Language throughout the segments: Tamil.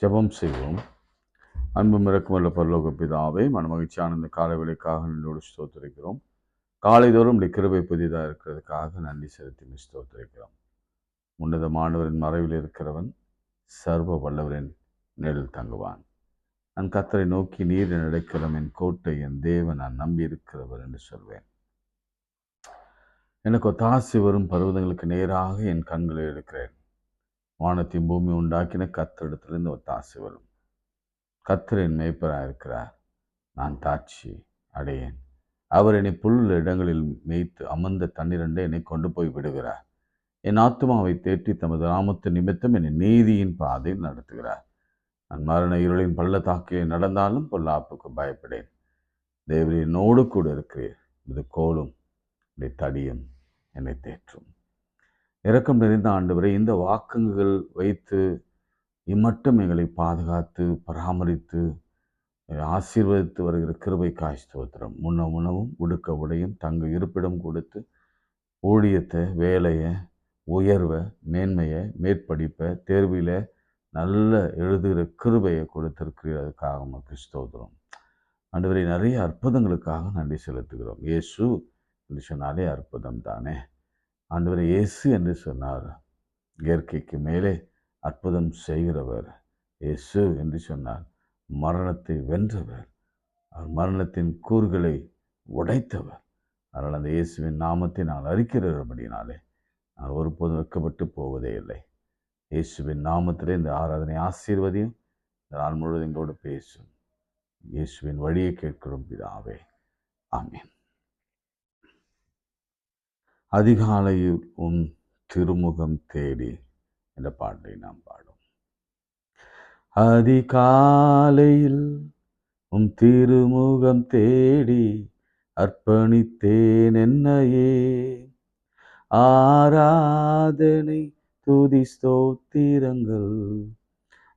ஜெபம் செய்வோம். அன்பும் இரக்கமுள்ள பரலோக பிதாவே, மனமகிழ்ச்சியான இந்த காலை வேளைக்காக நன்றோடு ஸ்தோத்திரிக்கிறோம். காலைதோறும் உடைய கிருபை புதிதாக இருக்கிறதுக்காக நன்றி செலுத்தி ஸ்தோத்திரிக்கிறோம். உன்னதமானவரின் மறைவில் இருக்கிறவன் சர்வ வல்லவரின் நிழலில் தங்குவான். நான் கர்த்தரை நோக்கி நீர் நடக்கிறோம், என் கோட்டை, என் தேவன், நான் நம்பி இருக்கிறவர் என்று சொல்வேன். எனக்கு ஒத்தாசை வரும் பர்வதங்களுக்கு நேராக என் கண்களை எடுக்கிறேன். வானத்தையும் பூமி உண்டாக்கின கர்த்தரிடத்திலிருந்து ஒத்தாசை வரும். கர்த்தர் என் மேய்ப்பராக இருக்கிறார், நான் தாட்சி அடையேன். அவர் என்னை புல் இடங்களில் மேய்த்து அமர்ந்த தண்ணீரண்டை என்னை கொண்டு போய் விடுகிறார். என் ஆத்துமாவை தேற்றி தமது நாமத்து நிமித்தம் என்னை நீதியின் பாதையில் நடத்துகிறார். நான் மரண இருளின் பள்ளத்தாக்கிலே நடந்தாலும் பொல்லாப்புக்கு பயப்படேன். தேவரீர் என்னோடு கூட இருக்கிறீர், இது கோலும் தடியும் என்னை தேற்றும். இரக்கம் நிறைந்த ஆண்டவரை, இந்த வாக்குகள் வைத்து இம்மட்டும் எங்களை பாதுகாத்து பராமரித்து ஆசீர்வதித்து வருகிற கிருபைக்காய் ஸ்தோத்திரம். உணவும் உடுக்க உடையும் தங்க இருப்பிடம் கொடுத்து ஊழியத்தை, வேலையை, உயர்வை, மேன்மையை, மேற்படிப்பை, தேர்வில் நல்ல எழுதுகிற கிருபையை கொடுத்திருக்கிறதுக்காக நமக்கு ஸ்தோத்திரம். ஆண்டவரை, நிறைய அற்புதங்களுக்காக நன்றி செலுத்துகிறோம். இயேசு என்று சொன்னாலே அற்புதம் தானே. ஆண்டவரை, இயேசு என்று சொன்னார் இயற்கைக்கு மேலே அற்புதம் செய்கிறவர். இயேசு என்று சொன்னார் மரணத்தை வென்றவர், அவர் மரணத்தின் கூறுகளை உடைத்தவர். அதனால் அந்த இயேசுவின் நாமத்தை நான் அறிக்கிறபடினாலே நான் ஒருபோதும் வெட்கப்பட்டு போவதே இல்லை. இயேசுவின் நாமத்திலே இந்த ஆராதனை ஆசீர்வதியும். இந்த நாள் முழுவதும் எங்களோடு பேசும். இயேசுவின் வழியை கேட்கிறோம் பிதாவே, ஆமென். அதிகாலையில் உம் திருமுகம் தேடி என்ற பாட்டை நாம் பாடும். அதிகாலையில் உம் திருமுகம் தேடி அர்ப்பணித்தேன் என்னையே. ஆராதனை துதி ஸ்தோத்திரங்கள்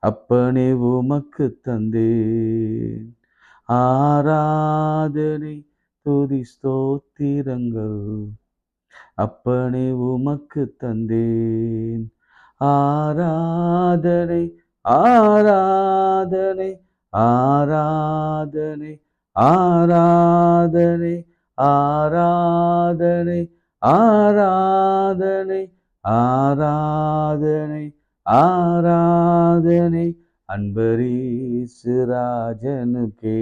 அப்பனே உமக்கு தந்தேன். ஆராதனை துதி ஸ்தோத்திரங்கள் அப்பனே உமக்கு தந்தேன். ஆராதனை ஆராதனை ஆராதனை ஆராதனை ஆராதனை ஆராதனை ஆராதனை ஆராதனை அன்பரீசு ராஜனுக்கே,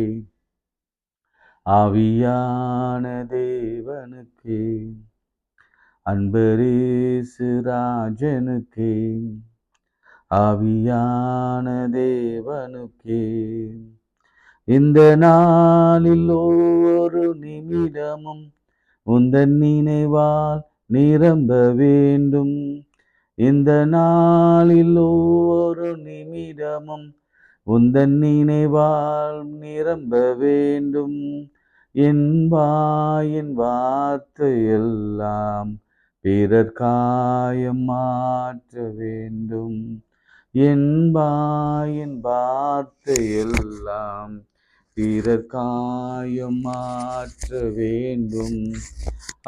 ஆவியான தேவனுக்கே. அன்பரீசு ராஜனுக்கே, ஆவியான தேவனுக்கே. இந்த நாளில் ஒவ்வொரு நிமிடமும் உந்தன் நினைவால் நிரம்ப வேண்டும். இந்த நாளில் ஒவ்வொரு நிமிடமும் உந்தன் நினைவால் நிரம்ப வேண்டும். என் வாயின் வார்த்தையெல்லாம் பிறர் காயம் மாற்ற வேண்டும். என் வாயின் வார்த்தையெல்லாம் பிறர் காயம் மாற்ற வேண்டும்.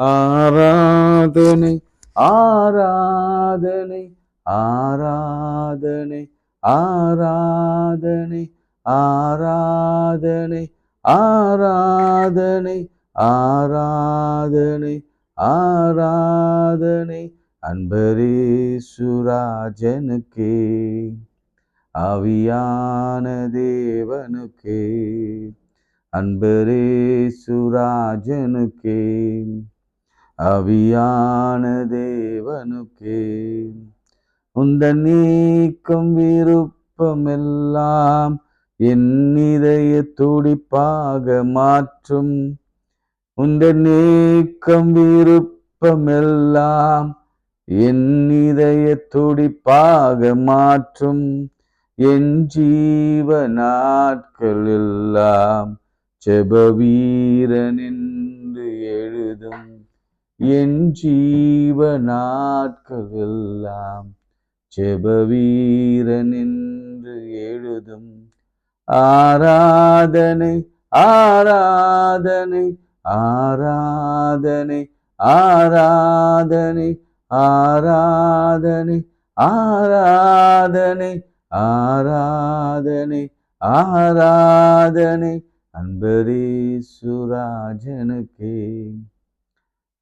ஆராதனை ஆராதனை ஆராதனை ஆராதனை ஆராதனை ஆராதனை ஆராதனை ஆராதனை அன்பரீசு ராஜனுக்கே, ஆவியான தேவனுக்கே. அன்பரீசு ராஜனுக்கே, ஆவியான தேவனுக்கே. உந்தன் நீக்கும் விருப்பமெல்லாம் என் இதய துடிப்பாக மாற்றும். உந்தன் நீக்கும் விருப்பமெல்லாம் என் இதய துடிப்பாக மாற்றும். என் ஜீவ நாட்கள் எல்லாம் ஜெப வீரன் என்று எழுதும். என் ஜீவ நாட்கள் எல்லாம் ஜெப வீரன் என்று எழுதும். ஆராதனை ஆராதனை ஆராதனை ஆராதனை ஆராதனை ஆராதனை ஆராதனை ஆராதனை அன்பரீசுராஜனுக்கே,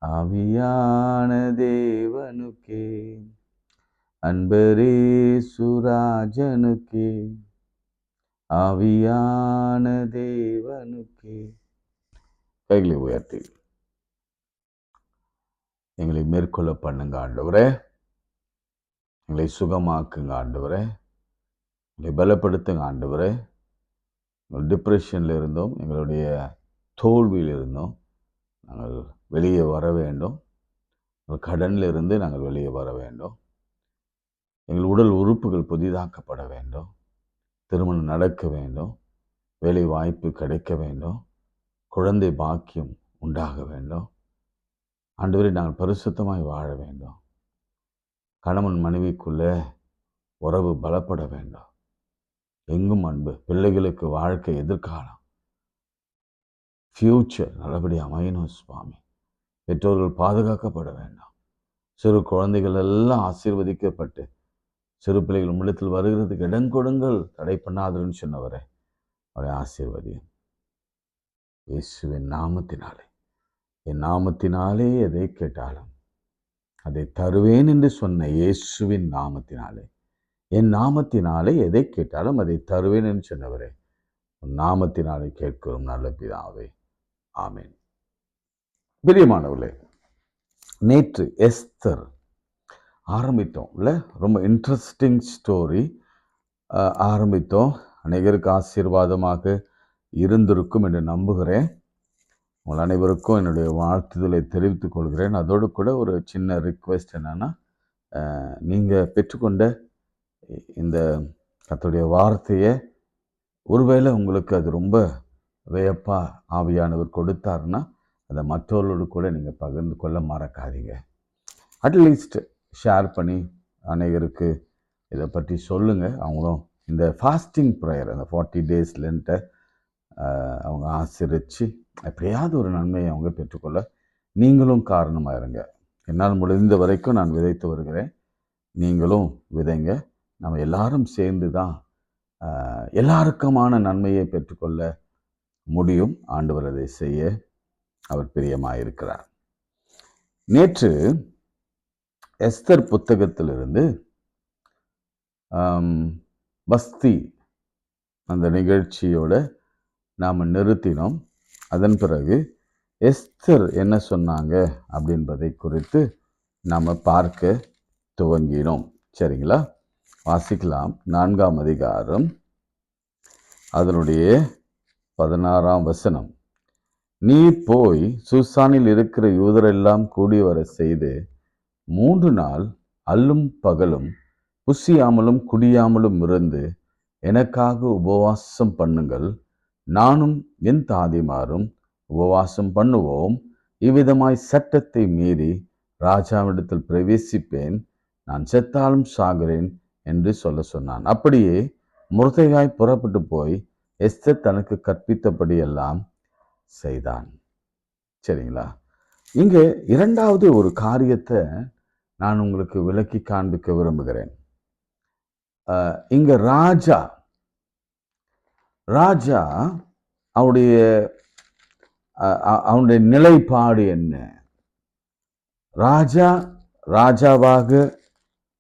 ஆவியான தேவனுக்கே, அன்பரீசுராஜனுக்கே, ஆவியான தேவனுக்கே. கைகளை உயர்த்தி எங்களை மேற்கொள்ள பண்ணுங்க ஆண்டவரே, எங்களை சுகமாக்குங்க ஆண்டவரே, எங்களை பலப்படுத்துங்க ஆண்டவரே. டிப்ரெஷனில் இருந்தோம், எங்களுடைய தோல்வியில் இருந்தோம் நாங்கள் வெளியே வர வேண்டும். கடனில் இருந்து நாங்கள் வெளியே வர வேண்டும். எங்கள் உடல் உறுப்புகள் புதிதாக்கப்பட வேண்டும். திருமணம் நடக்க வேண்டும். வேலை வாய்ப்பு கிடைக்க வேண்டும். குழந்தை பாக்கியம் உண்டாக வேண்டும். ஆண்டவரே, நாங்கள் பரிசுத்தமாய் வாழ வேண்டும். கணவன் மனைவிக்குள்ள உறவு பலப்பட வேண்டும். எங்கும் அன்பு, பிள்ளைகளுக்கு வாழ்க்கை, எதிர்காலம், ஃபியூச்சர் நல்லபடியாக அமையணும் சுவாமி. பெற்றோர்கள் பாதுகாக்கப்பட வேண்டும். சிறு குழந்தைகள் எல்லாம் ஆசீர்வதிக்கப்பட்டு சிறு பிள்ளைகள் உள்ளத்தில் வருகிறதுக்கு இடம் கொடுங்கள், தடை பண்ணாதுன்னு சொன்னவரை அவரை ஆசீர்வதியும். இயேசுவின் நாமத்தினாலே, என் நாமத்தினாலே எதை கேட்டாலும் அதை தருவேன் என்று சொன்ன இயேசுவின் நாமத்தினாலே, என் நாமத்தினாலே எதை கேட்டாலும் அதை தருவேன் என்று சொன்னவரே, உன் நாமத்தினாலே கேட்கிறோம் நல்ல பிதாவே, ஆமேன். பிரியமானவர்களே, நேற்று எஸ்தர் ஆரம்பித்தோம் இல்லை? ரொம்ப இன்ட்ரெஸ்டிங் ஸ்டோரி ஆரம்பித்தோம். அனைவருக்கு ஆசீர்வாதமாக இருந்திருக்கும் என்று நம்புகிறேன். உங்கள் அனைவருக்கும் என்னுடைய வாழ்த்துதலை தெரிவித்துக் கொள்கிறேன். அதோடு கூட ஒரு சின்ன ரிக்வெஸ்ட் என்னென்னா, நீங்கள் பெற்றுக்கொண்ட இந்த கர்த்தருடைய வார்த்தையை ஒருவேளை உங்களுக்கு அது ரொம்ப வியப்பாக ஆவியானவர் கொடுத்தாருன்னா அதை மற்றவர்களோடு கூட நீங்கள் பகிர்ந்து கொள்ள மறக்காதீங்க. அட்லீஸ்ட் ஷேர் பண்ணி அனைவருக்கு இதை பற்றி சொல்லுங்கள். அவங்களும் இந்த ஃபாஸ்டிங் ப்ரேயர், அந்த 40 days லென்ட்டை அவங்க ஆசிரித்து எப்படியாவது ஒரு நன்மையை அவங்க பெற்றுக்கொள்ள நீங்களும் காரணமாக இருங்க. என்னால் முடிந்த வரைக்கும் நான் விதைத்து வருகிறேன், நீங்களும் விதைங்க. நம்ம எல்லாரும் சேர்ந்து தான் எல்லாருக்குமான நன்மையை பெற்றுக்கொள்ள முடியும். ஆண்டவர் அதை செய்ய அவர் பிரியமாக இருக்கிறார். நேற்று எஸ்தர் புத்தகத்திலிருந்து பஸ்தி அந்த நிகழ்ச்சியோட நாம் நிறுத்தினோம். அதன் பிறகு எஸ்தர் என்ன சொன்னாங்க அப்படின்பதை குறித்து நாம் பார்க்க துவங்கினோம். சரிங்களா? வாசிக்கலாம். 4ஆம் அதிகாரம் அதனுடைய 16ஆம் வசனம். நீ போய் சூசானில் இருக்கிற யூதரெல்லாம் கூடி வர செய்து 3 நாள் அல்லும் பகலும் புசியாமலும் குடியாமலும் இருந்து எனக்காக உபவாசம் பண்ணுங்கள். நானும் என் தாதிமாரும் உபவாசம் பண்ணுவோம். இவ்விதமாய் சட்டத்தை மீறி ராஜாவிடத்தில் பிரவேசிப்பேன். நான் செத்தாலும் சாகிறேன் என்று சொல்ல சொன்னான். அப்படியே மொர்தெகாய் புறப்பட்டு போய் எஸ்தர் தனக்கு கற்பித்தபடியெல்லாம் செய்தான். சரிங்களா? இங்கே இரண்டாவது ஒரு காரியத்தை நான் உங்களுக்கு விளக்கி காண்பிக்க விரும்புகிறேன். இங்க ராஜா அவனுடைய நிலைப்பாடு என்ன? ராஜாவாக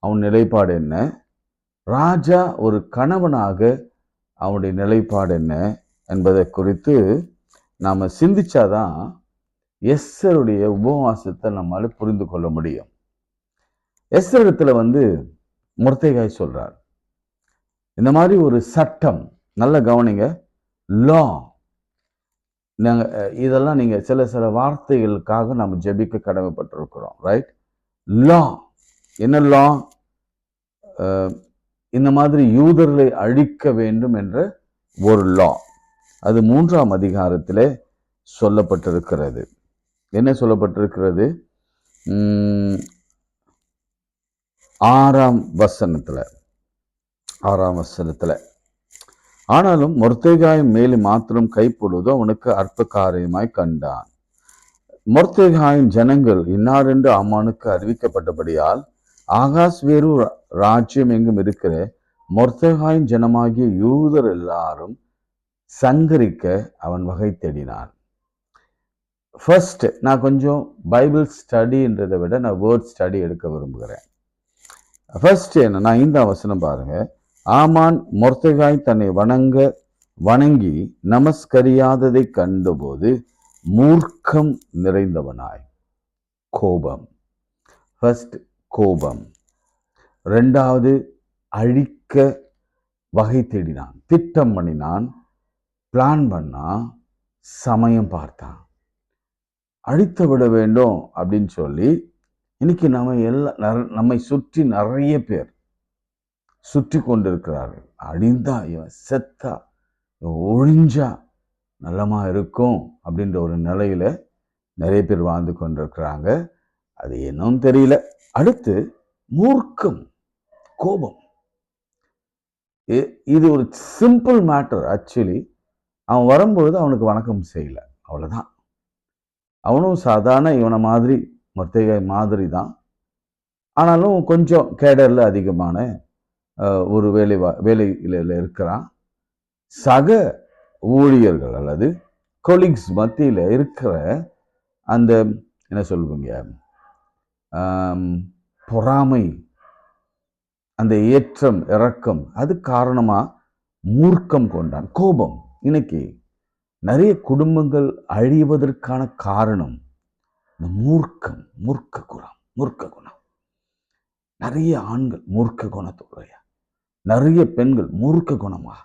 அவன் நிலைப்பாடு என்ன? ராஜா ஒரு கணவனாக அவனுடைய நிலைப்பாடு என்ன என்பதை குறித்து நாம் சிந்திச்சாதான் எஸ்தருடைய உபவாசத்தை நம்மளால புரிந்து கொள்ள முடியும். எஸ்தரிடத்துல மொர்தெகாய் சொல்றார், இந்த மாதிரி ஒரு சட்டம், நல்ல கவனிங்க, லா. இதெல்லாம் நீங்க சில வார்த்தைகளுக்காக நம்ம ஜெபிக்க கடமைப்பட்டிருக்கிறோம். ரைட்? லா என்ன? லா இந்த மாதிரி யூதர்களை அழிக்க வேண்டும் என்ற ஒரு லா. அது 3ஆம் அதிகாரத்திலே சொல்லப்பட்டிருக்கிறது. என்ன சொல்லப்பட்டிருக்கிறது? 6ஆம் வசனத்துல ஆனாலும் மொர்தெகாய் மேலே மாத்திரம் கைப்படுவதோ அவனுக்கு அற்ப காரியமாய் கண்டான். மொர்தெகாயின் ஜனங்கள் இன்னாரென்று ஆமானுக்கு அறிவிக்கப்பட்டபடியால் ஆகாஸ் வேறு ராஜ்யம் எங்கும் இருக்கிற மொர்தெகாயின் ஜனமாகிய யூதர் எல்லாரும் சங்கரிக்க அவன் வகை தேடினான். ஃபர்ஸ்ட் நான் கொஞ்சம் பைபிள் ஸ்டடின்றதை விட நான் வேர்ட் ஸ்டடி எடுக்க விரும்புகிறேன். ஃபர்ஸ்ட் என்ன, நான் 5ஆம் வசனம் பாருங்க. ஆமான் மொர்தெகாய் தன்னை வணங்கி நமஸ்கரியாததை கண்டபோது மூர்க்கம் நிறைந்தவனாய், கோபம். ஃபர்ஸ்ட் கோபம். 2வது அழிக்க வகை தேடினான், திட்டம் பண்ணினான், பிளான் பண்ணான், சமயம் பார்த்தான், அழித்து விட வேண்டும் அப்படின்னு சொல்லி. இன்னைக்கு நம்மை சுற்றி நிறைய பேர் சுற்றி கொண்டிருக்கிறார்கள். அழிந்தா இவன் செத்தா ஒழிஞ்சா நல்லமா இருக்கும் அப்படின்ற ஒரு நிலையில நிறைய பேர் வாழ்ந்து கொண்டிருக்கிறாங்க. அது என்னன்னு தெரியல. அடுத்து மூர்க்கம், கோபம். இது ஒரு சிம்பிள் மேட்டர். ஆக்சுவலி அவன் வரும்பொழுது அவனுக்கு வணக்கம் செய்யல, அவ்வளவுதான். அவனும் சாதாரண இவனை மாதிரி மொர்தெகாய் மாதிரி தான். ஆனாலும் கொஞ்சம் கேடர்ல அதிகமான ஒரு வேலையில இருக்கிறான். சக ஊழியர்கள் அல்லது கொலீக்ஸ் மத்தியில் இருக்கிற அந்த என்ன சொல்லுவீங்க, பொறாமை, அந்த ஏற்றம் இறக்கம், அது காரணமா மூர்க்கம் கொண்டான், கோபம். இன்னைக்கு நிறைய குடும்பங்கள் அழிவதற்கான காரணம் இந்த மூர்க்கம், மூர்க்க குணம். நிறைய ஆண்கள் மூர்க்க குணத்துடைய, நிறைய பெண்கள் மூர்க்க குணமா,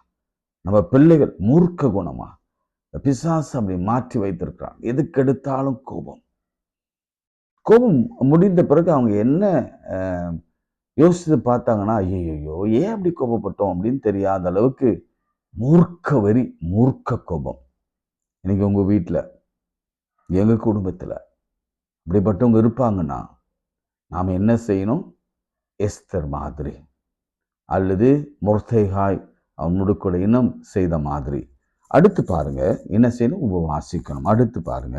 நம்ம பிள்ளைகள் மூர்க்க குணமா பிசாசு அப்படி மாற்றி வைத்திருக்கிறான். எதுக்கு எடுத்தாலும் கோபம். கோபம் முடிந்த பிறகு அவங்க என்ன யோசித்து பார்த்தாங்கன்னா, ஐயோ ஏன் அப்படி கோபப்பட்டோம் அப்படின்னு தெரியாத அளவுக்கு மூர்க்க வெறி, மூர்க்க கோபம். இன்னைக்கு உங்க வீட்டில், எங்க குடும்பத்தில் அப்படிப்பட்டவங்க இருப்பாங்கன்னா நாம் என்ன செய்யணும்? எஸ்தர் மாதிரி அல்லது மொர்தெகாய் அவனுடைய இனம் செய்த மாதிரி. அடுத்து பாருங்க என்ன செய்யணும்? உபவாசிக்கணும். அடுத்து பாருங்க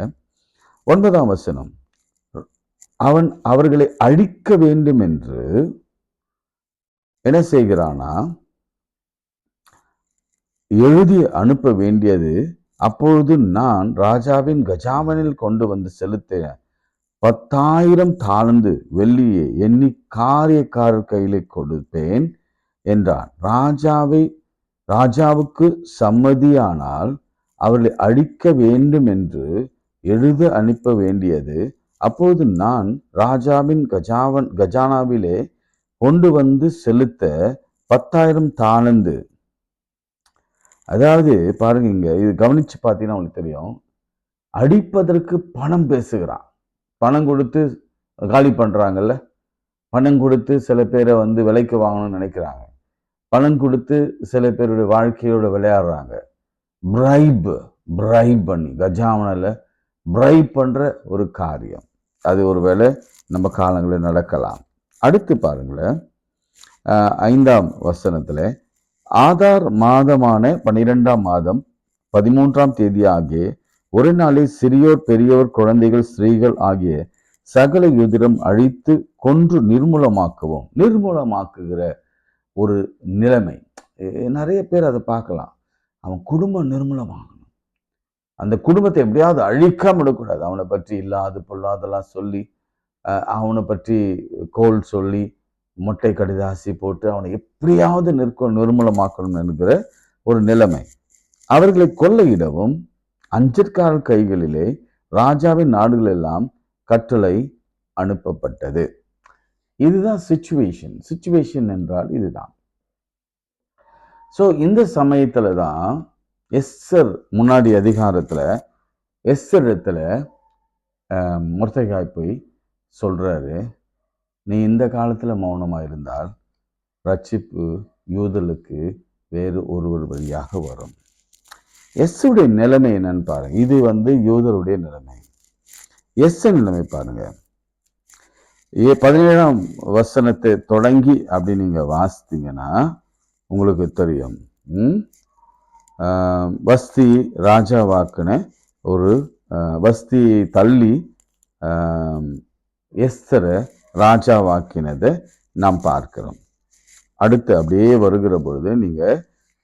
9ஆம் வசனம். அவன் அவர்களை அழிக்க வேண்டும் என்று என்ன செய்கிறானா, எழுதி அனுப்ப வேண்டியது. அப்பொழுது நான் ராஜாவின் கஜாவனில் கொண்டு வந்து செலுத்தின 10,000 தாலந்து வெள்ளியை எண்ணி காரியக்காரர் கையிலே கொடுப்பேன் என்றான். ராஜாவுக்கு சம்மதியானால் அவர்களை அழிக்க வேண்டும் என்று எழுத அனுப்ப வேண்டியது. அப்போது நான் ராஜாவின் கஜானாவிலே கொண்டு வந்து செலுத்த 10,000 தாலந்து. அதாவது பாருங்க, இங்க இது கவனிச்சு பார்த்தீங்கன்னா உங்களுக்கு தெரியும். அடிப்பதற்கு பணம் பேசுகிறான். பணம் கொடுத்து காலி பண்றாங்கல்ல, பணம் கொடுத்து சில பேரை விலைக்கு வாங்கணும்னு நினைக்கிறாங்க. பணம் கொடுத்து சில பேருடைய வாழ்க்கையோட விளையாடுறாங்க. பிரைப் பண்ணி கஜாமனில் பிரைப் பண்ற ஒரு காரியம். அது ஒரு வேளை நம்ம காலங்களில் நடக்கலாம். அடுத்து பாருங்களேன், 5ஆம் வசனத்துல, ஆதார் மாதமான 12ஆம் மாதம் 13ஆம் தேதி ஆகிய ஒரு நாளில் சிறியோர் பெரியோர் குழந்தைகள் ஸ்திரீகள் ஆகிய சகல யூதரும் அழித்து கொன்று நிர்மூலமாக்குகிற ஒரு நிலைமை. நிறைய பேர் அதை பார்க்கலாம். அவன் குடும்பம் நிர்மூலமாகணும், அந்த குடும்பத்தை எப்படியாவது அழிக்காம விடக்கூடாது. அவனை பற்றி இல்லாது பொல்லாதெல்லாம் சொல்லி, அவனை பற்றி கோல் சொல்லி, மொட்டை கடிதாசி போட்டு அவனை எப்படியாவது நிர்மூலமாக்கணும் என்கிற ஒரு நிலைமை. அவர்களை கொள்ளையிடவும் அஞ்சற்காரர் கைகளிலே ராஜாவின் நாடுகள் எல்லாம் கட்டளை அனுப்பப்பட்டது. இதுதான் சிச்சுவேஷன் என்றால் இதுதான். ஸோ இந்த சமயத்துல தான் எஸ்தர் முன்னாடி அதிகாரத்துல எஸ்தர் இடத்துல மொர்தெகாய் போய் சொல்றாரு, நீ இந்த காலத்துல மௌனமா இருந்தால் ரட்சிப்பு யூதர்களுக்கு வேறு ஒருவர் வழியாக வரும். எஸ்ஸுடைய நிலைமை என்னன்னு பாருங்க. இது யூதருடைய நிலைமை. எஸ் நிலைமை பாருங்க. 17ஆம் வசனத்தை தொடங்கி அப்படி நீங்க வாசித்தீங்கன்னா உங்களுக்கு தெரியும். வஸ்தி ராஜாவாக்குன ஒரு வஸ்தியை தள்ளி எஸ்தரை ராஜாவாக்கினதை நாம் பார்க்கிறோம். அடுத்து அப்படியே வருகிற பொழுது நீங்க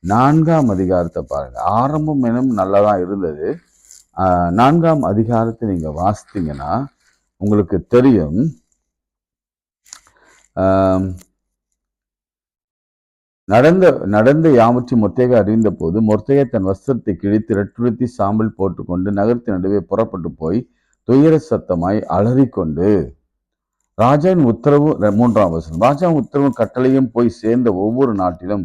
4ஆம் அதிகாரத்தை பாருங்க. ஆரம்பம் எனும் நல்லதா இருந்தது. 4ஆம் அதிகாரத்தை நீங்க வாசித்தீங்கன்னா உங்களுக்கு தெரியும். நடந்த யாவற்றையும் மொர்தெகாய் அறிந்த போது மொர்தெகாய் தன் வஸ்திரத்தை கிழித்து ரெட்டுடுத்தி சாம்பல் போட்டுக்கொண்டு நகரத்தின் நடுவே புறப்பட்டு போய் துயர சத்தமாய் அலறிக்கொண்டு ராஜாவின் உத்தரவு 3ஆம் வசனம், ராஜாவின் உத்தரவும் கட்டளையும் போய் சேர்ந்த ஒவ்வொரு நாட்டிலும்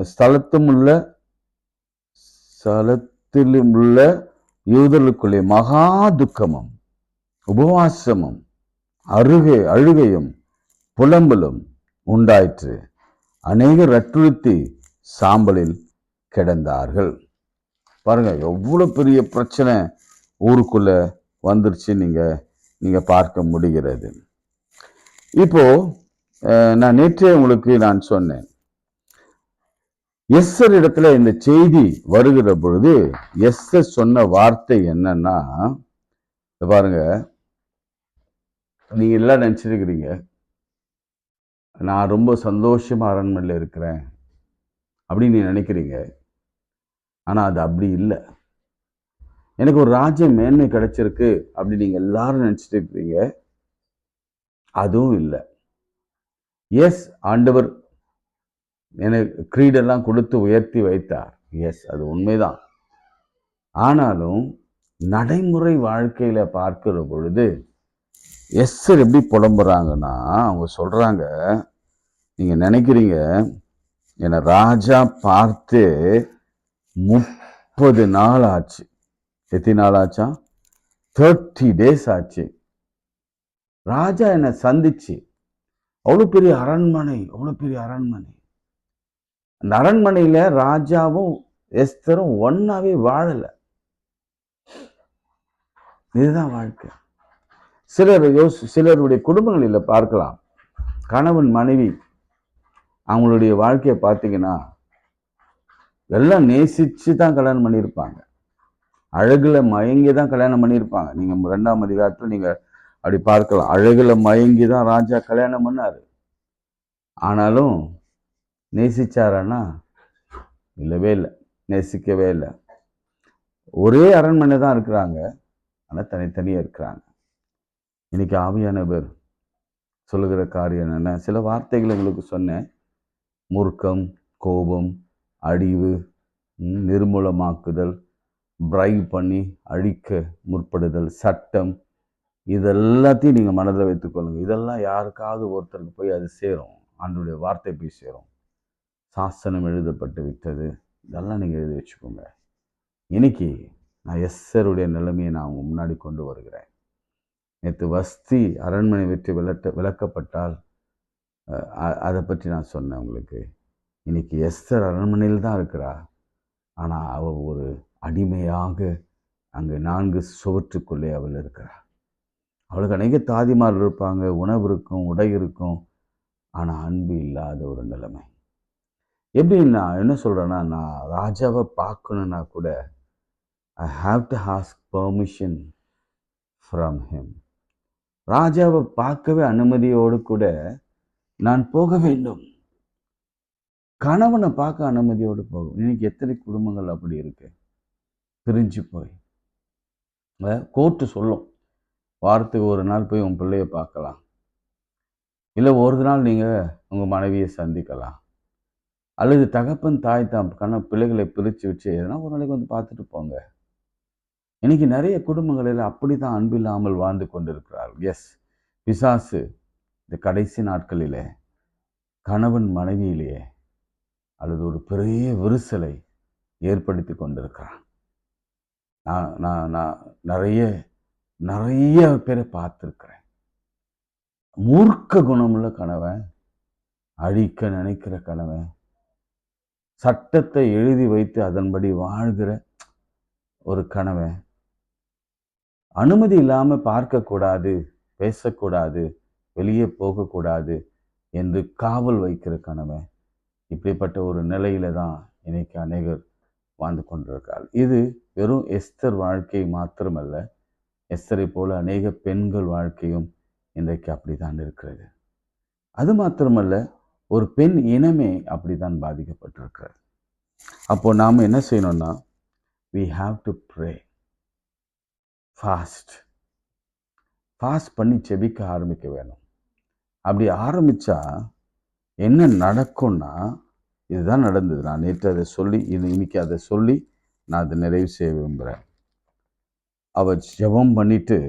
ஸ்தலத்திலுமுள்ள யூதர்களுக்குள்ளே மகா துக்கமும் உபவாசமும் அழுகையும் புலம்பலும் உண்டாயிற்று. அநேகர் ரட்டுறுத்தி சாம்பலில் கிடந்தார்கள். பாருங்க, எவ்வளவு பெரிய பிரச்சனை ஊருக்குள்ள வந்துருச்சு நீங்க பார்க்க முடிகிறது. இப்போ நான் நேற்றே உங்களுக்கு நான் சொன்னேன், எஸ்தர் இடத்துல இந்த செய்தி வருகிற பொழுது எஸ்தர் சொன்ன வார்த்தை என்னன்னா, பாருங்க, நீங்க எல்லாம் நினைச்சிருக்கிறீங்க நான் ரொம்ப சந்தோஷமா அரண்மனையில் இருக்கிறேன் அப்படின்னு நீ நினைக்கிறீங்க. ஆனா அது அப்படி இல்லை. எனக்கு ஒரு ராஜ்ய மேன்மை கிடைச்சிருக்கு அப்படின்னு நீங்க எல்லாரும் நினைச்சிட்டு இருக்கிறீங்க. அதுவும் இல்லை. எஸ், ஆண்டவர் எனக்கு கிரீடெல்லாம் கொடுத்து உயர்த்தி வைத்தார். எஸ், அது உண்மைதான். ஆனாலும் நடைமுறை வாழ்க்கையில பார்க்கிற பொழுது எஸ்தர் எப்படி புலம்புறாங்கன்னா, அவங்க சொல்றாங்க, நீங்க நினைக்கிறீங்க என்னை ராஜா பார்த்து 30 நாள் ஆச்சு. எத்தனை நாள் ஆச்சா? 30 days ஆச்சு. ராஜா என்னை சந்திச்சு, அவ்வளவு பெரிய அரண்மனை. அந்த அரண்மனையில ராஜாவும் எஸ்தரும் ஒன்னாவே வாழல. இதுதான் வாழ்க்கை. சிலருடைய குடும்பங்களில் பார்க்கலாம், கணவன் மனைவி அவங்களுடைய வாழ்க்கையை பார்த்தீங்கன்னா எல்லாம் நேசிச்சு தான் கல்யாணம் பண்ணியிருப்பாங்க. அழகுல மயங்கி தான் கல்யாணம் பண்ணியிருப்பாங்க. நீங்க 2ஆம் அதிகாரத்தில் நீங்க அப்படி பார்க்கலாம். அழகுல மயங்கி தான் ராஜா கல்யாணம் பண்ணாரு. ஆனாலும் நேசிச்சாரானா? இல்லவே இல்லை, நேசிக்கவே இல்லை. ஒரே அரண்மனை தான் இருக்கிறாங்க, ஆனா தனித்தனியா இருக்கிறாங்க. இன்னைக்கு ஆவியானவர் சொல்லுகிற காரியம் என்னன்னா, சில வார்த்தைகள் உங்களுக்கு சொன்னேன். மூர்க்கம், கோபம், அழிவு, நிர்மூலமாக்குதல், பிரைவ் பண்ணி அழிக்க முற்படுதல், சட்டம், இதெல்லாத்தையும் நீங்கள் மனதில் வைத்துக்கொள்ளுங்க. இதெல்லாம் யாருக்காவது ஒருத்தருக்கு போய் அது சேரும். ஆண்டவருடைய வார்த்தை போய் சேரும். சாசனம் எழுதப்பட்டு விட்டது. இதெல்லாம் நீங்கள் எழுதி வச்சுக்கோங்க. இன்னைக்கு நான் எஸ்தருடைய நிலைமையை நான் அவங்க முன்னாடி கொண்டு வருகிறேன். நேற்று வஸ்தி அரண்மனை வெற்றி விளக்கப்பட்டால் அதை பற்றி நான் சொன்னேன் உங்களுக்கு. இன்னைக்கு எஸ்தர் அரண்மனையில் தான் இருக்கிறா. ஆனால் அவள் ஒரு அடிமையாக அங்கே 4 சுவற்றுக்குள்ளே அவள் இருக்கிறாள். அவளுக்கு அநேக தாதிமார் இருப்பாங்க, உணவு இருக்கும், உடை இருக்கும், ஆனால் அன்பு இல்லாத ஒரு நிலைமை. எப்படி நான் என்ன சொல்கிறேன்னா, நான் ராஜாவை பார்க்கணுன்னா கூட I have to ask permission from him. ராஜாவை பார்க்கவே அனுமதியோடு கூட நான் போக வேண்டும். கணவனை பார்க்க அனுமதியோடு போகும். இன்னைக்கு எத்தனை குடும்பங்கள் அப்படி இருக்கு, பிரிஞ்சு போய். கோர்ட்டு சொல்லும், வாரத்துக்கு ஒரு நாள் போய் உன் பிள்ளைய பார்க்கலாம், இல்லை ஒரு நாள் நீங்கள் உங்கள் மனைவியை சந்திக்கலாம், அல்லது தகப்பன் தாய் தான் பிள்ளைகளை பிரித்து வச்சு எதனா ஒரு நாளைக்கு வந்து பார்த்துட்டு போங்க. இன்னைக்கு நிறைய குடும்பங்களில் அப்படி தான் அன்பு இல்லாமல் வாழ்ந்து கொண்டிருக்கிறார்கள். எஸ், பிசாசு இந்த கடைசி நாட்களிலே கணவன் மனைவியிலேயே அல்லது ஒரு பெரிய விரிசலை ஏற்படுத்தி கொண்டிருக்கிறான். நான் நிறைய பேரை பார்த்துருக்கிறேன். மூர்க்க குணமுள்ள கணவன், அழிக்க நினைக்கிற கணவன், சட்டத்தை எழுதி வைத்து அதன்படி வாழ்கிற ஒரு கணவன், அனுமதி இல்லாமல் பார்க்கக்கூடாது, பேசக்கூடாது, வெளியே போகக்கூடாது என்று காவல் வைக்கிற கணவன். இப்படிப்பட்ட ஒரு நிலையில தான் இன்னைக்கு அநேகர் வாழ்ந்து கொண்டிருக்கிறார். இது வெறும் எஸ்தர் வாழ்க்கை மாத்திரமல்ல, எஸ்தரை போல அநேக பெண்கள் வாழ்க்கையும் இன்றைக்கு அப்படித்தான் இருக்கிறது. அது மாத்திரமல்ல, ஒரு பெண் இனமே அப்படித்தான் பாதிக்கப்பட்டிருக்கிறது. அப்போ நாம என்ன செய்யணும்னா, we have to pray, fast. Fast பண்ணி ஜெபிக்க ஆரம்பிக்க வேணும். அப்படி ஆரம்பிச்சா என்ன நடக்கும்னா, இதுதான் நடந்தது. நான் நேற்று அதை சொல்லி, இன்னைக்கு அதை சொல்லி நான் அதை நிறைவு செய்ய விரும்புகிறேன். அவ ஜெபம் பண்ணிட்டு,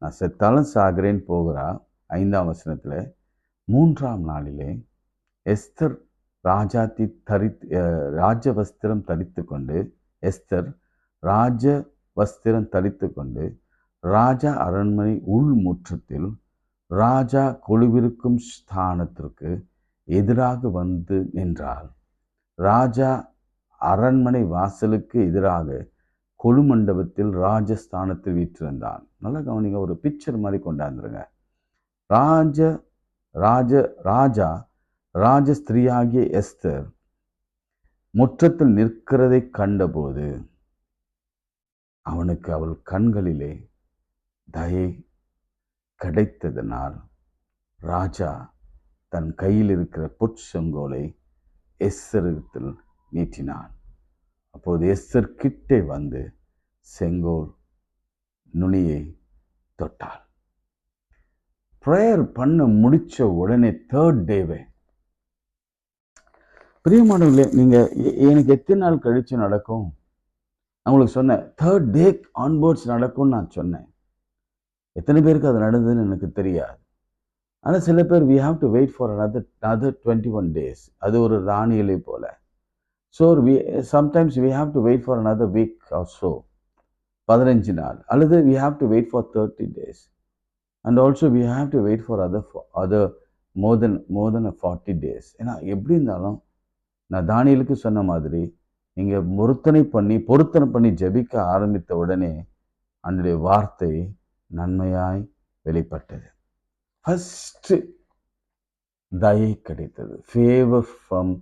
நான் செத்தாலும் சாகிறேன்னு போகிறா. 5ஆம் வசனத்தில் 3ஆம் நாளிலே எஸ்தர் ராஜ வஸ்திரம் தரித்து கொண்டு எஸ்தர் ராஜ வஸ்திரம் தரித்து கொண்டு ராஜா அரண்மனை உள் முற்றத்தில் ராஜா கொலுவிருக்கும் ஸ்தானத்திற்கு எதிராக வந்து நின்றாள். ராஜா அரண்மனை வாசலுக்கு எதிராக கொலு மண்டபத்தில் ராஜஸ்தானத்தில் வீற்றிருந்தான். நல்லா கவனிங்க, ஒரு பிக்சர் மாதிரி கொண்டாந்துருங்க. ராஜா ராஜஸ்திரியாகிய எஸ்தர் முற்றத்தில் நிற்கிறதை கண்டபோது அவனுக்கு அவள் கண்களிலே தயை கிடைத்ததனால் ராஜா தன் கையில் இருக்கிற பொற்செங்கோலை எஸ்தரிடத்தில் நீட்டினான். அப்பொழுது எஸ்தர் கிட்டே வந்து செங்கோல் நுனியை தொட்டாள். ப்ரேயர் பண்ண முடிச்ச உடனே 3rd டேவே, பிரியமானவர்களே, நீங்க எனக்கு எத்தனை நாள் கழிச்சு நடக்கும்? நான் உங்களுக்கு சொன்னேன் 3rd டே ஆன்போர்ட்ஸ் நடக்கும்னு நான் சொன்னேன். எத்தனை பேருக்கு அது நடந்ததுன்னு எனக்கு தெரியாது. ஆனால் சில பேர் we have to wait for another 21 days. அது ஒரு ராணியலை போல. So sometimes we have to wait for another week or so. 15 நாள், அல்லது we have to wait for 30 days. And also we have to wait for other more than 40 days. ஏன்னா எப்படி இருந்தாலும் நான் தானியலுக்கு சொன்ன மாதிரி நீங்க பொருத்தனை பண்ணி ஜெபிக்க ஆரம்பித்த உடனே அன்றைய வார்த்தை நன்மையாய் வெளிப்பட்டது. ஃபர்ஸ்ட் தயை கிடைத்தது, ஃபேவர் ஃப்ரம்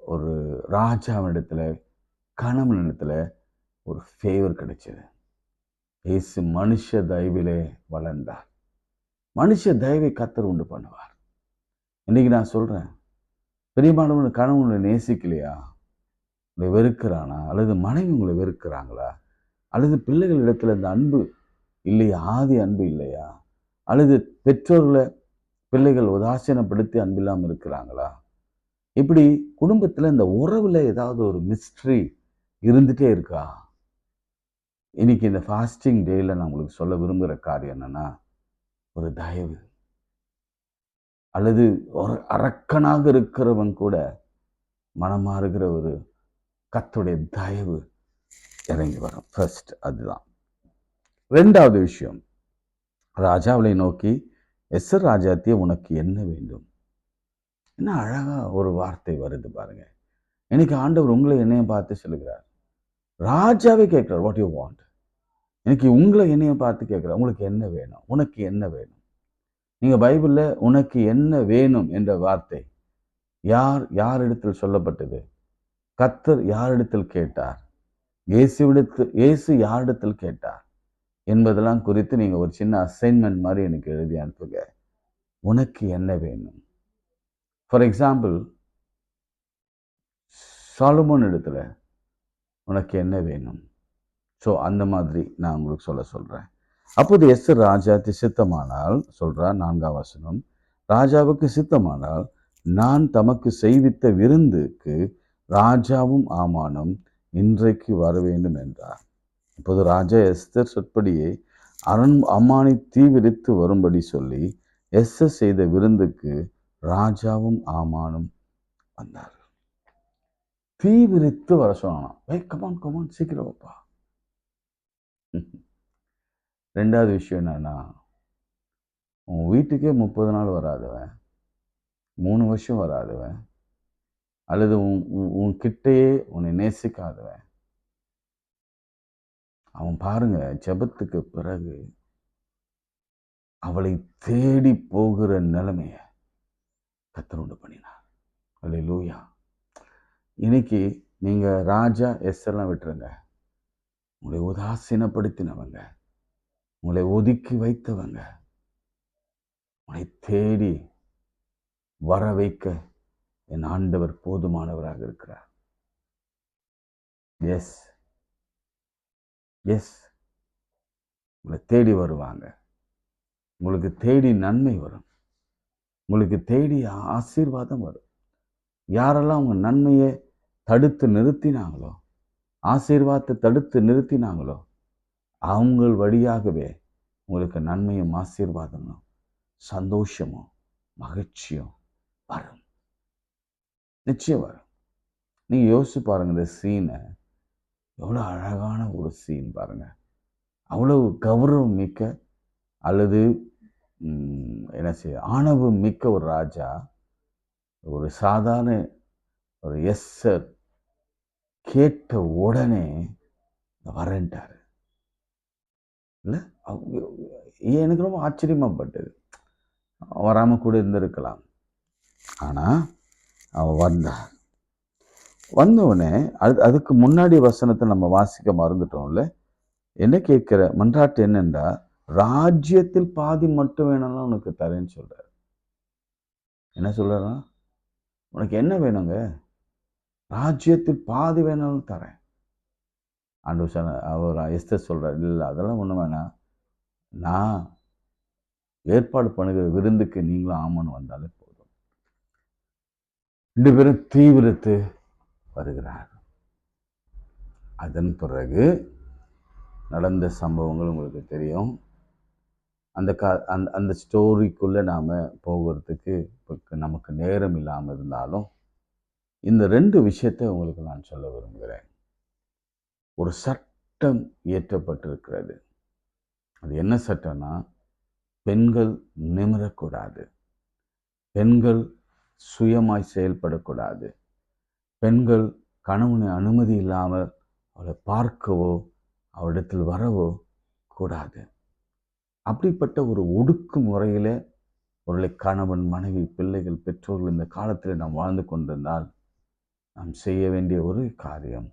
ஒரு ராஜாவினிடத்துல, கணவனிடத்துல ஒரு ஃபேவர் கிடைச்சது. இயேசு மனுஷ தயவிலே வளர்ந்தார். மனுஷ தயவை கர்த்தர் உண்டு பண்ணுவார். இன்னைக்கு நான் சொல்றேன், பெரியமானவன் கணவன் உங்களை நேசிக்கலையா, உங்களை வெறுக்கிறானா, அல்லது மனைவி உங்களை வெறுக்கிறாங்களா, அல்லது பிள்ளைகளிடத்துல இந்த அன்பு இல்லையா, ஆதி அன்பு இல்லையா, அல்லது பெற்றோர்களை பிள்ளைகள் உதாசீனப்படுத்தி அன்பில்லாமல் இருக்கிறாங்களா, இப்படி குடும்பத்தில் இந்த உறவுல ஏதாவது ஒரு மிஸ்ட்ரி இருந்துட்டே இருக்கா? இன்னைக்கு இந்த ஃபாஸ்டிங் டேல நான் உங்களுக்கு சொல்ல விரும்புகிற காரியம் என்னன்னா, ஒரு தயவு, அல்லது ஒரு அரக்கனாக இருக்கிறவன் கூட மனமாறுகிற ஒரு கர்த்தருடைய தயவு இறங்கி வரும். ஃபர்ஸ்ட் அதுதான். 2வது விஷயம், ராஜாவை நோக்கி எஸ்தர் ராஜாத்தியே உனக்கு என்ன வேண்டும்? என்ன அழகா ஒரு வார்த்தை வருது பாருங்க. இன்னைக்கு ஆண்டவர் உங்களை என்னையும் பார்த்து சொல்லுகிறார். ராஜாவே கேட்கிறார், வாட் யூ வாண்ட்? இன்னைக்கு உங்களை என்னையும் பார்த்து கேட்கிறார், உங்களுக்கு என்ன வேணும், உனக்கு என்ன வேணும்? நீங்க பைபிள்ல உனக்கு என்ன வேணும் என்ற வார்த்தை யாரிடத்தில் சொல்லப்பட்டது? கர்த்தர் யாரிடத்தில் கேட்டார்? இயேசு யாரிடத்தில் கேட்டார் என்பதெல்லாம் குறித்து நீங்க ஒரு சின்ன அசைன்மெண்ட் மாதிரி எனக்கு எழுதி அனுப்புங்க. உனக்கு என்ன வேணும்? ஃபார் எக்ஸாம்பிள், சாலமோன் இடத்துல உனக்கு என்ன வேணும்? ஸோ அந்த மாதிரி நான் உங்களுக்கு சொல்றேன். அப்போது எஸ்தர் ராஜாவுக்கு சித்தமானால், சொல்றா 4ஆம் வசனம், ராஜாவுக்கு சித்தமானால் நான் தமக்கு செய்வித்த விருந்துக்கு ராஜாவும் ஆமானும் இன்றைக்கு வர வேண்டும் என்றார். இப்போது ராஜா எஸ்தர் சொற்படியே அம்மானை தீவிரித்து வரும்படி சொல்லி எஸ்தர் செய்த விருந்துக்கு ராஜாவும் ஆமானும் வந்தார். தீவிரித்து வர சொன்னான். கமான் சீக்கிரம் வைப்பா. 2வது விஷயம் என்னன்னா, உன் வீட்டுக்கே 30 நாள் வராதவன், 3 வருஷம் வராதவன், அல்லது உன் கிட்டையே உன்னை நேசிக்காதவன், அவன் பாருங்க ஜெபத்துக்கு பிறகு அவளை தேடி போகிற நிலைமைய கர்த்தர் உண்டு பண்ணினார். அல்லேலூயா. இன்னைக்கு நீங்க ராஜா எஸ்தர்லாம் விட்டுருங்க. உங்களை உதாசீனப்படுத்தினவங்க, உங்களை ஒதுக்கி வைத்தவங்க உங்களை தேடி வர வைக்க என் ஆண்டவர் போதுமானவராக இருக்கிறார். எஸ் எஸ் உங்களை தேடி வருவாங்க. உங்களுக்கு தேடி நன்மை வரும். உங்களுக்கு தேடி ஆசீர்வாதம் வரும். யாரெல்லாம் உங்க நன்மையை தடுத்து நிறுத்தினாங்களோ, ஆசீர்வாதத்தை தடுத்து நிறுத்தினாங்களோ, அவங்க வழியாகவே உங்களுக்கு நன்மையும் ஆசீர்வாதமும் சந்தோஷமும் மகிழ்ச்சியும் வரும். நிச்சயம் வரும். நீங்க யோசிச்சு பாருங்க, இந்த சீனை எவ்வளோ அழகான ஒரு சீன் பாருங்க. அவ்வளவு கௌரவம் மிக்க அல்லது என்ன செய்ய ஆணவம் மிக்க ஒரு ராஜா ஒரு சாதாரண ஒரு எஸ்ஸர் கேட்ட உடனே வரேன்ட்டாரு. இல்லை, எனக்கு ரொம்ப ஆச்சரியமாப்பட்டது. வராமல் கூட இருந்திருக்கலாம். ஆனால் அவன் வந்தார். வந்தவுடனே அதுக்கு முன்னாடி வசனத்தை நம்ம வாசிக்க மறந்துட்டோம்ல. என்ன கேட்கிற மன்றாட்டு என்னென்றா, ராஜ்யத்தில் பாதி மட்டும் வேணும்னா உனக்கு தரேன்னு சொல்றாரு. என்ன சொல்றாரா? உனக்கு என்ன வேணுங்க? ராஜ்யத்தில் பாதி வேணாலும் தரேன். அவர் எஸ்தர் சொல்றார், இல்லை அதெல்லாம் ஒண்ணு வேணாம், நான் ஏற்பாடு பண்ணுகிற விருந்துக்கு நீங்களும் ஆமன்னு வந்தாலே போதும். 2 பேரும் தீவிரத்து வருகிறார். அதன் பிறகு நடந்த சம்பவங்கள் உங்களுக்கு தெரியும். அந்த ஸ்டோரிக்குள்ளே நாம் போகிறதுக்கு நமக்கு நேரம் இல்லாமல் இருந்தாலும் இந்த 2 விஷயத்தை உங்களுக்கு நான் சொல்ல விரும்புகிறேன். ஒரு சட்டம் இயற்றப்பட்டிருக்கிறது. அது என்ன சட்டம்னா, பெண்கள் நிமிரக்கூடாது, பெண்கள் சுயமாய் செயல்படக்கூடாது, பெண்கள் கணவனை அனுமதி இல்லாமல் அவளை பார்க்கவோ அவளிடத்தில் வரவோ கூடாது. அப்படிப்பட்ட ஒரு ஒடுக்கு முறையில் அவர்களை கணவன், மனைவி, பிள்ளைகள், பெற்றோர்கள் இந்த காலத்தில் நாம் வாழ்ந்து கொண்டிருந்தால் நாம் செய்ய வேண்டிய ஒரு காரியம்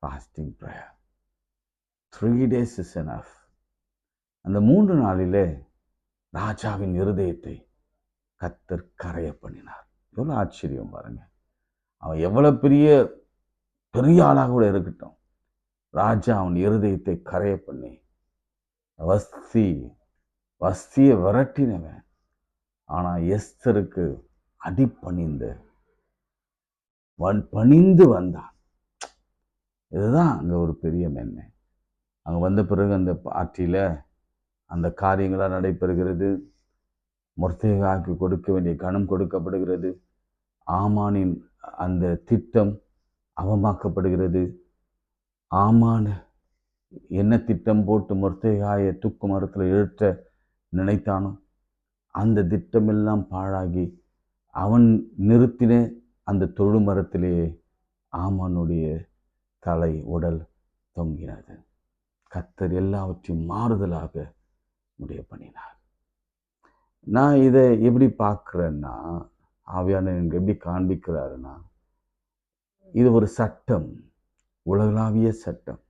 fasting prayer. 3 days is enough. அந்த 3 நாளிலே ராஜாவின் இருதயத்தை கர்த்தர் கரைய பண்ணினார். எவ்வளோ ஆச்சரியம் பாருங்க. அவன் எவ்வளவு பெரிய ஆளாக கூட இருக்கட்டும், ராஜா அவன் இருதயத்தை கரைய பண்ணி வஸ்தியை விரட்டினவன். ஆனா எஸ்தருக்கு பணிந்து வந்தான். இதுதான் அங்க ஒரு பெரிய மேன்மை. அங்க வந்த பிறகு அந்த பார்ட்டியில அந்த காரியங்களாக நடைபெறுகிறது. மொர்தெகாய்க்கு கொடுக்க வேண்டிய கனம் கொடுக்கப்படுகிறது. ஆமானின் அந்த திட்டம் அவமாக்கப்படுகிறது. ஆமான் என்ன திட்டம் போட்டு மொர்தெகாயை தூக்கு மரத்தில் இழுத்த நினைத்தானோ அந்த திட்டமெல்லாம் பாழாகி அவன் நிறுத்தின அந்த தொழு மரத்திலேயே ஆமானுடைய தலை உடல் தொங்கினது. கர்த்தர் எல்லாவற்றையும் மாறுதலாக முடிய பண்ணினார். நான் இதை எப்படி பார்க்குறேன்னா, ஆவியானவர் எனக்கு எப்படி காண்பிக்கிறாருன்னா, இது ஒரு சட்டம், உலகளாவிய சட்டம்.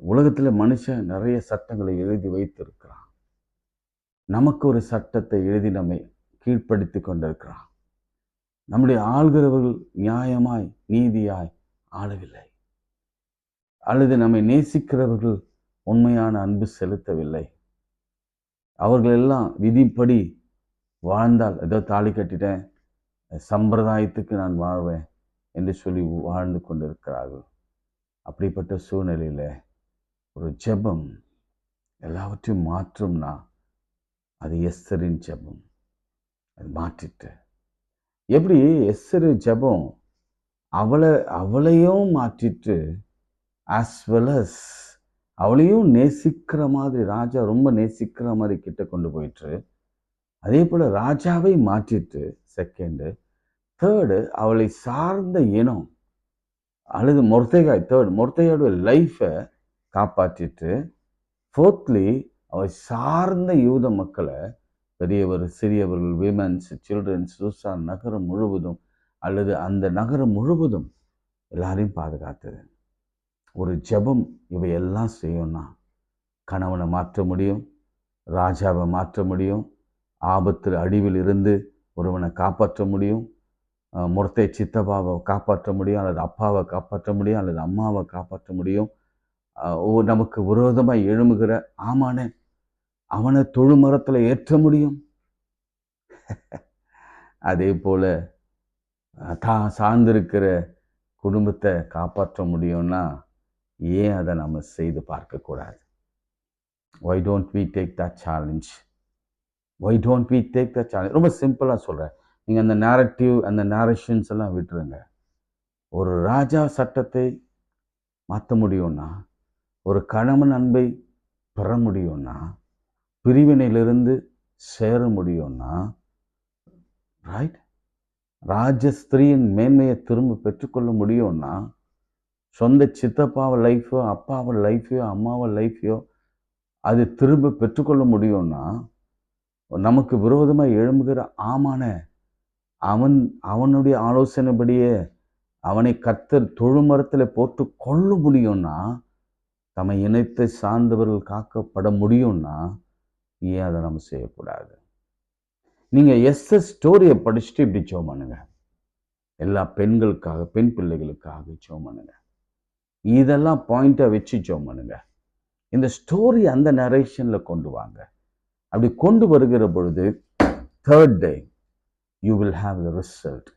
உலகத்தில் மனுஷன் நிறைய சட்டங்களை எழுதி வைத்திருக்கிறான். நமக்கு ஒரு சட்டத்தை எழுதி நம்மை கீழ்ப்படுத்தி கொண்டிருக்கிறான். நம்முடைய ஆள்கிறவர்கள் நியாயமாய் நீதியாய் ஆளவில்லை, அல்லது நம்மை நேசிக்கிறவர்கள் உண்மையான அன்பு செலுத்தவில்லை. அவர்கள் எல்லாம் விதிப்படி வாழ்ந்தால், ஏதோ தாலி கட்டிட்டேன், சம்பிரதாயத்துக்கு நான் வாழ்வேன் என்று சொல்லி வாழ்ந்து கொண்டிருக்கிறார்கள். அப்படிப்பட்ட சூழ்நிலையில் ஒரு ஜெபம் எல்லாவற்றையும் மாற்றும்னா அது எஸ்தரின் ஜெபம். அது மாற்றிட்டு எப்படி எஸ்தர் ஜெபம் அவளையும் மாற்றிட்டு, ஆஸ் வெல் அஸ் அவளையும் நேசிக்கிற மாதிரி, ராஜா ரொம்ப நேசிக்கிற மாதிரி கிட்ட கொண்டு போயிட்டு, அதே போல ராஜாவை மாற்றிட்டு, செகண்டு, தேர்டு அவளை சார்ந்த இனம் அல்லது மொர்தெகாயோட லைஃபை காப்பாற்றிட்டு, ஃபோர்த்லி அவளை சார்ந்த யூத மக்களை, பெரியவர், சிறியவர்கள், விமன்ஸ், சில்ட்ரன்ஸ், சூசான் நகரம் முழுவதும் அல்லது அந்த நகரம் முழுவதும் எல்லாரையும் பாதுகாத்தது. ஒரு ஜெபம் இவையெல்லாம் செய்யும்னா கணவனை மாற்ற முடியும், ராஜாவை மாற்ற முடியும், ஆபத்தில் அடிவில் இருந்து ஒருவனை காப்பாற்ற முடியும். முறத்தை சித்தப்பாவை காப்பாற்ற முடியும், அல்லது அப்பாவை காப்பாற்ற முடியும், அல்லது அம்மாவை காப்பாற்ற முடியும். நமக்கு விரோதமாக எழும்புகிற ஆமானே அவனை தொழுமரத்தில் ஏற்ற முடியும். அதே போல தான் சார்ந்திருக்கிற குடும்பத்தை காப்பாற்ற முடியும்னா ஏன் அதை நம்ம செய்து பார்க்கக்கூடாது? Why don't we take that challenge? Why don't we take that challenge? ரொம்ப சிம்பிளாக சொல்கிறேன். நீங்கள் அந்த நேரட்டிவ், அந்த நேரேஷன்ஸ் எல்லாம் விட்டுருங்க. ஒரு ராஜா சட்டத்தை மாற்ற முடியும்னா, ஒரு கணவன் அன்பை பெற முடியும்னா, பிரிவினையிலிருந்து சேர முடியும்னா, ரைட், ராஜஸ்திரியின் மேன்மையை திரும்ப பெற்றுக்கொள்ள முடியும்னா, சொந்த சித்தப்பாவை லைஃபோ, அப்பாவை லைஃபையோ, அம்மாவை லைஃபையோ அது திரும்ப பெற்றுக்கொள்ள முடியும்னா, நமக்கு விரோதமாக எழும்புகிற ஆமான அவனுடைய ஆலோசனைப்படியே அவனை கர்த்தர் தொழுமரத்தில் போட்டு கொள்ள முடியும்னா, தம்மை இணைத்தை சார்ந்தவர்கள் காக்கப்பட முடியும்னா, ஏன் அதை நம்ம செய்யக்கூடாது? நீங்கள் எஸ்எஸ் ஸ்டோரியை படிச்சுட்டு இப்படி ஜெபம் பண்ணுங்க. எல்லா பெண்களுக்காக, பெண் பிள்ளைகளுக்காக ஜெபம் பண்ணுங்க. இதெல்லாம் பாயிண்டாக வச்சு ஜெபம் பண்ணுங்க. இந்த ஸ்டோரி அந்த நரேஷனில் கொண்டு வாங்க. அப்படி கொண்டு வருகிற பொழுது third day you will have the result.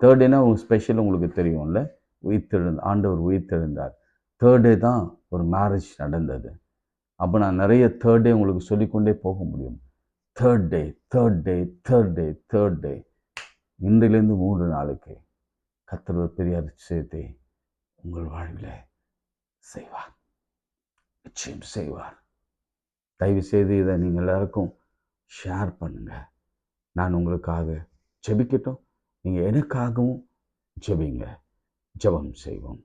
Third டேனா ஸ்பெஷல் உங்களுக்கு தெரியும்ல, ஆண்டவர் உயிர்த்தெழுந்தார். தேர்ட் டே தான் ஒரு மேரேஜ் நடந்தது. அப்போ நான் நிறைய தேர்ட் டே உங்களுக்கு சொல்லிக்கொண்டே போக முடியும். Third day, third day, third day, third day, இன்றிலிருந்து 3 நாளுக்கு கர்த்தர் ஒரு பெரிய அதிசயத்தை உங்கள் வாழ்வில் செய்வார், நிச்சயம் செய்வார். தயவு செய்து இதை நீங்கள் எல்லாருக்கும் ஷேர் பண்ணுங்க. நான் உங்களுக்காக ஜெபிக்கட்டும், நீங்கள் எனக்காகவும் ஜெபிங்க. ஜெபம் செய்வோம்.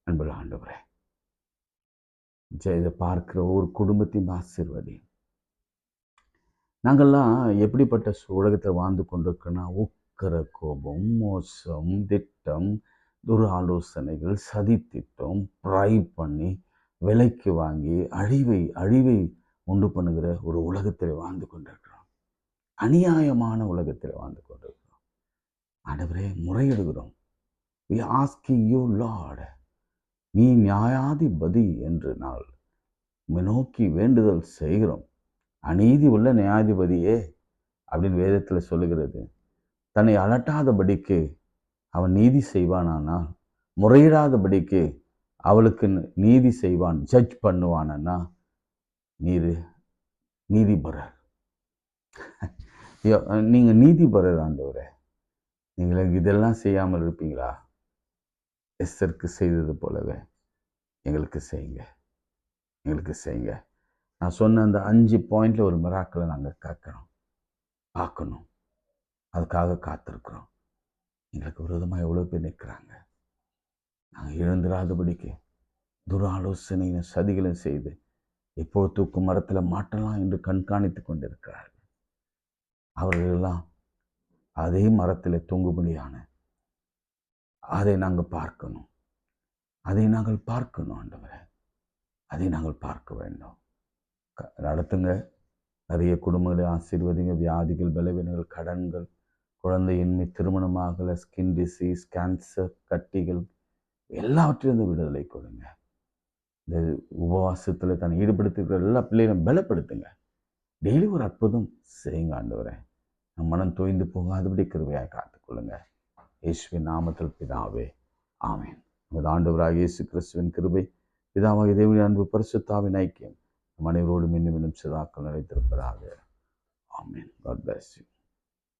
அன்புள்ள ஆண்டவரே, இதை பார்க்கிற ஒவ்வொரு குடும்பத்தையும் ஆசீர்வதி. நாங்கள்லாம் எப்படிப்பட்ட உலகத்தில் வாழ்ந்து கொண்டிருக்கோன்னா, உக்கிர கோபம், மோசம், திட்டம், துராலோசனைகள், சதி திட்டம், ப்ரை பண்ணி விலைக்கு வாங்கி அழிவை உண்டு பண்ணுகிற ஒரு உலகத்தில் வாழ்ந்து கொண்டிருக்கிறோம். அநியாயமான உலகத்தில் வாழ்ந்து கொண்டிருக்கிறோம். ஆண்டவரே, முறையிடுகிறோம். We asking you Lord, நீ நியாயாதிபதி என்று நாள் நோக்கி வேண்டுதல் செய்கிறோம். அநீதி உள்ள நியாயாதிபதியே அப்படின்னு வேதத்தில் சொல்லுகிறது. தன்னை அலட்டாதபடிக்கு அவன் நீதி செய்வானானால், முறையிடாதபடிக்கு அவளுக்கு நீதி செய்வான், ஜட்ஜ் பண்ணுவானா, நீர் நீதிபரர். நீங்கள் நீதிபரர் ஆண்டவரே. நீங்கள் இதெல்லாம் செய்யாமல் இருப்பீங்களா? எஸ்தருக்கு செய்தது போலவே எங்களுக்கு செய்யுங்க, எங்களுக்கு செய்யுங்க. நான் சொன்ன அந்த 5 பாயிண்டில் ஒரு மிராக்களை நாங்கள் பார்க்கணும். அதுக்காக காத்திருக்கிறோம். எங்களுக்கு விரோதமாக எவ்வளோ பேர் நிற்கிறாங்க. நாங்கள் எழுந்திராதபடிக்கு துராலோசனையும் சதிகளும் செய்து எப்போ தூக்கு மரத்தில் மாட்டலாம் என்று கண்காணித்து கொண்டிருக்கிறார்கள். அவர்களெல்லாம் அதே மரத்தில் தொங்குபடியான அதை நாங்கள் பார்க்கணும். ஆண்டவரே, அதை நாங்கள் பார்க்க வேண்டும். நடத்துங்க. நிறைய குடும்பங்களை ஆசீர்வதிங்க. வியாதிகள், பலவீனங்கள், கடன்கள், குழந்தையின்மை, திருமணமாகலை, ஸ்கின் டிசீஸ், கேன்சர், கட்டிகள் எல்லாவற்றிலிருந்து விடுதலை கொடுங்க. இந்த உபவாசத்தில் தன்னை ஈடுபடுத்திக்கிற எல்லா பிள்ளைகளும் பலப்படுத்துங்க. டெய்லி ஒரு அற்புதம் செய்யுங்க ஆண்டவரே. நம் மனம் தோய்ந்து போகாதபடி கிருபையாக காத்துக்கொள்ளுங்க. இயேசுவின் நாமத்தில் பிதாவே, ஆமேன். நமது ஆண்டவராக இயேசு கிறிஸ்துவின் கிருபை, பிதாவாகிய தேவனுடைய அன்பு, பரிசுத்தாவின் ஐக்கியம் நம் அனைவரோடும் இன்னும் சதாக்கள் நிலைத்திருப்பதாக. ஆமேன். God bless you.